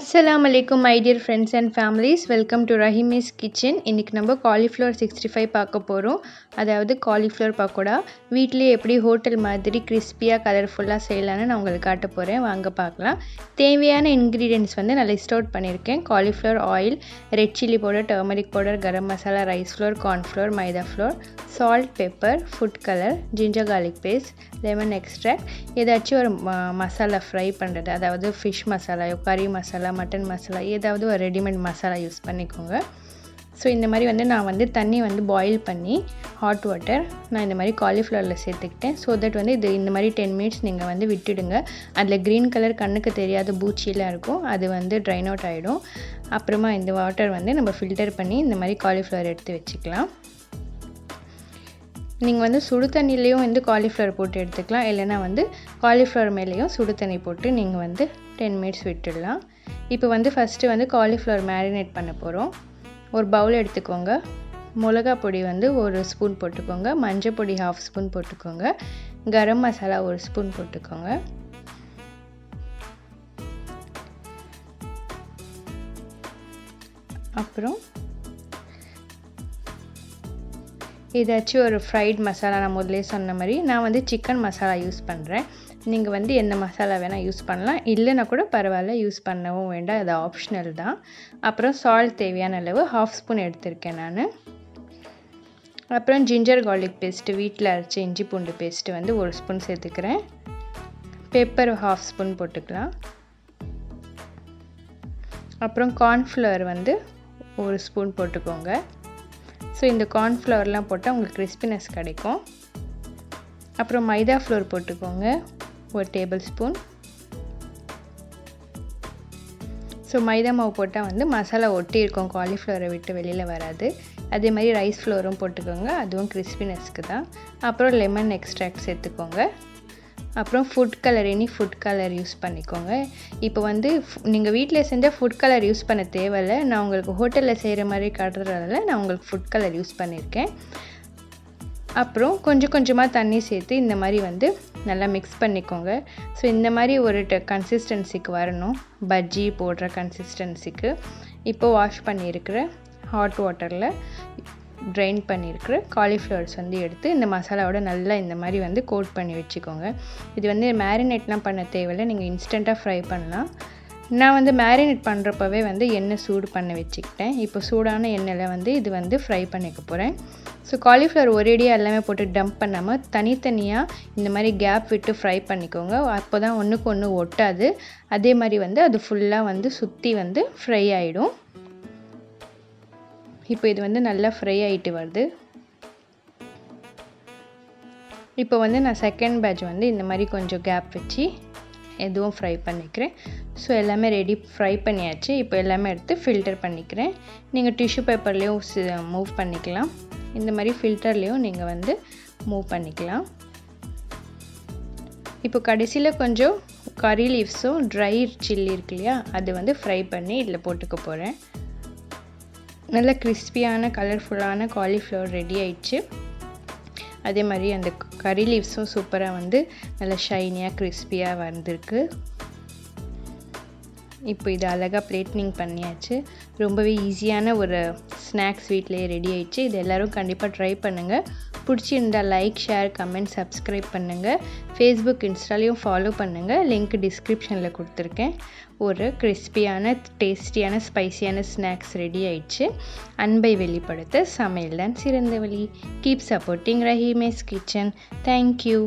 Assalamu alaikum my dear friends and families, welcome to Rahimaykitchen. இன்னைக்கு நம்ம cauliflower 65 பார்க்க போறோம். அதாவது cauliflower pakoda வீட்லயே எப்படி ஹோட்டல் மாதிரி கிறிஸ்பியா கலர்ஃபுல்லா செய்யலாம்னு நான் உங்களுக்கு காட்ட போறேன். வாங்க பார்க்கலாம். தேவையான ingredients வந்து நான் லிஸ்ட் அவுட் பண்ணிருக்கேன். cauliflower oil, red chili powder, turmeric powder, garam masala, rice flour, corn flour, maida flour, salt, pepper, food color, ginger garlic paste, lemon extract. ஏதாச்சும் ஒரு மசாலா ஃப்ரை பண்றது, அதாவது fish masala, curry masala, mutton masala, ஏதாவது ஒரு readymade masala use பண்ணிக்கோங்க. So இந்த மாதிரி வந்து நான் வந்து தண்ணி வந்து பாயில் பண்ணி ஹாட் வாட்டர் நான் இந்த மாதிரி காலிஃப்ளவரில் சேர்த்துக்கிட்டேன். ஸோ தட் வந்து இது இந்த மாதிரி 10 மினிட்ஸ் நீங்கள் வந்து விட்டுடுங்க. அதில் க்ரீன் கலர் கண்ணுக்கு தெரியாத பூச்சியெலாம் இருக்கும், அது வந்து ட்ரைன் அவுட் ஆகிடும். அப்புறமா இந்த வாட்டர் வந்து நம்ம ஃபில்டர் பண்ணி இந்த மாதிரி காலிஃப்ளவர் எடுத்து வச்சுக்கலாம். நீங்கள் வந்து சுடு தண்ணிலையும் வந்து காலிஃப்ளவர் போட்டு எடுத்துக்கலாம், இல்லைனா வந்து காலிஃப்ளவர் மேலேயும் சுடு தண்ணி போட்டு நீங்கள் வந்து 10 மினிட்ஸ் விட்டுடலாம். இப்போ வந்து ஃபஸ்ட்டு வந்து காலிஃப்ளவர் மேரினேட் பண்ண போகிறோம். ஒரு பவுல் எடுத்துக்கோங்க. மிளகா பொடி வந்து 1 ஸ்பூன் போட்டுக்கோங்க, மஞ்சள் பொடி 1/2 ஸ்பூன் போட்டுக்கோங்க, கரம் மசாலா 1 ஸ்பூன் போட்டுக்கோங்க. அப்புறம் ஏதாச்சும் ஒரு ஃப்ரைட் மசாலா, நான் முதலே சொன்ன மாதிரி நான் வந்து சிக்கன் மசாலா யூஸ் பண்ணுறேன். நீங்கள் வந்து எந்த மசாலா வேணால் யூஸ் பண்ணலாம், இல்லைனா கூட பரவாயில்ல, யூஸ் பண்ணவும் வேண்டாம், அது ஆப்ஷனல் தான். அப்புறம் சால்ட் தேவையான அளவு 1/2 ஸ்பூன் எடுத்திருக்கேன் நான். அப்புறம் ஜிஞ்சர் கார்லிக் பேஸ்ட்டு, வீட்டில் அரைச்ச இஞ்சி பூண்டு பேஸ்ட்டு வந்து 1 ஸ்பூன் சேர்த்துக்கிறேன். பெப்பர் 1/2 ஸ்பூன் போட்டுக்கலாம். அப்புறம் கார்ன்ஃப்ளவர் வந்து 1 ஸ்பூன் போட்டுக்கோங்க. ஸோ இந்த கார்ன்ஃப்ளவர்லாம் போட்டால் உங்களுக்கு கிறிஸ்பினஸ் கிடைக்கும். அப்புறம் மைதா ஃப்ளோர் போட்டுக்கோங்க, 1 டேபிள் ஸ்பூன். ஸோ மைதா மாவு போட்டால் வந்து மசாலா ஒட்டி இருக்கும், காலிஃப்ளவரை விட்டு வெளியில் வராது. அதே மாதிரி ரைஸ் ஃப்ளோரும் போட்டுக்கோங்க, அதுவும் கிறிஸ்பினஸ்க்கு தான். அப்புறம் லெமன் எக்ஸ்ட்ராக்ட் சேர்த்துக்கோங்க. அப்புறம் food colour, any food colour use பண்ணிக்கோங்க. இப்போ வந்து நீங்கள் வீட்டில் செஞ்சால் ஃபுட் கலர் யூஸ் பண்ண தேவையில்லை, நான் உங்களுக்கு ஹோட்டலில் செய்கிற மாதிரி காட்டுறதால நான் உங்களுக்கு ஃபுட் கலர் யூஸ் பண்ணியிருக்கேன். அப்புறம் கொஞ்சம் கொஞ்சமாக தண்ணி சேர்த்து இந்த மாதிரி வந்து நல்லா மிக்ஸ் பண்ணிக்கோங்க. ஸோ இந்த மாதிரி ஒரு கன்சிஸ்டன்சிக்கு வரணும், பஜ்ஜி போடுற கன்சிஸ்டன்சிக்கு. இப்போ வாஷ் பண்ணியிருக்கிற ஹாட் வாட்டரில் ட்ரைன் பண்ணியிருக்கிற காலிஃப்ளவர்ஸ் வந்து எடுத்து இந்த மசாலாவோட நல்லா இந்த மாதிரி வந்து கோட் பண்ணி வச்சுக்கோங்க. இது வந்து மேரினேட்லாம் பண்ண தேவையில்லை, நீங்கள் இன்ஸ்டண்ட்டாக ஃப்ரை பண்ணலாம். நான் வந்து மேரினேட் பண்ணுறப்பவே வந்து எண்ணெய் சூடு பண்ண வச்சுக்கிட்டேன். இப்போ சூடான எண்ணெயில் வந்து இது வந்து ஃப்ரை பண்ணிக்க போகிறேன். ஸோ காலிஃப்ளவர் ஒரேடியாக எல்லாமே போட்டு டம்ப் பண்ணாமல் தனித்தனியாக இந்த மாதிரி கேப் விட்டு ஃப்ரை பண்ணிக்கோங்க. அப்போ தான் ஒன்றுக்கு ஒன்று ஒட்டாது. அதே மாதிரி வந்து அது ஃபுல்லாக வந்து சுற்றி வந்து ஃப்ரை ஆகிடும். இப்போ இது வந்து நல்லா ஃப்ரை ஆகிட்டு வருது. இப்போ வந்து நான் செகண்ட் பேட்ச் வந்து இந்த மாதிரி கொஞ்சம் கேப் வச்சு எதுவும் ஃப்ரை பண்ணிக்கிறேன். ஸோ எல்லாமே ரெடி, ஃப்ரை பண்ணியாச்சு. இப்போ எல்லாமே எடுத்து ஃபில்டர் பண்ணிக்கிறேன். நீங்கள் டிஷ்யூ பேப்பர்லேயும் மூவ் பண்ணிக்கலாம், இந்த மாதிரி ஃபில்டர்லேயும் நீங்கள் வந்து மூவ் பண்ணிக்கலாம். இப்போ கடைசியில் கொஞ்சம் கறி லீவ்ஸும் ட்ரை சில்லி இருக்கு இல்லையா, அது வந்து ஃப்ரை பண்ணி இதில் போட்டுக்க போகிறேன். நல்ல கிறிஸ்பியான கலர்ஃபுல்லான காலிஃப்ளவர் ரெடி ஆயிடுச்சு. அதே மாதிரி அந்த கறி லீவ்ஸும் சூப்பராக வந்து நல்லா ஷைனியாக கிறிஸ்பியாக வந்திருக்கு. இப்போ இது அழகாக பிளேட்னிங் பண்ணியாச்சு. ரொம்பவே ஈஸியான ஒரு ஸ்நாக்ஸ் வீட்டிலேயே ரெடி ஆயிடுச்சு. இது எல்லோரும் கண்டிப்பாக ட்ரை பண்ணுங்கள். பிடிச்சிருந்தால் லைக், ஷேர், கமெண்ட், சப்ஸ்கிரைப் பண்ணுங்கள். ஃபேஸ்புக், இன்ஸ்டாலையும் ஃபாலோ பண்ணுங்கள். லிங்க் டிஸ்கிரிப்ஷனில் கொடுத்துருக்கேன். ஒரு கிறிஸ்பியான, டேஸ்டியான, ஸ்பைசியான ஸ்நாக்ஸ் ரெடி ஆயிடுச்சு. அன்பை வெளிப்படுத்த சமையல் தான் சிறந்த வழி. கீப் சப்போர்ட்டிங் ரஹிமேஸ் கிச்சன். தேங்க்யூ.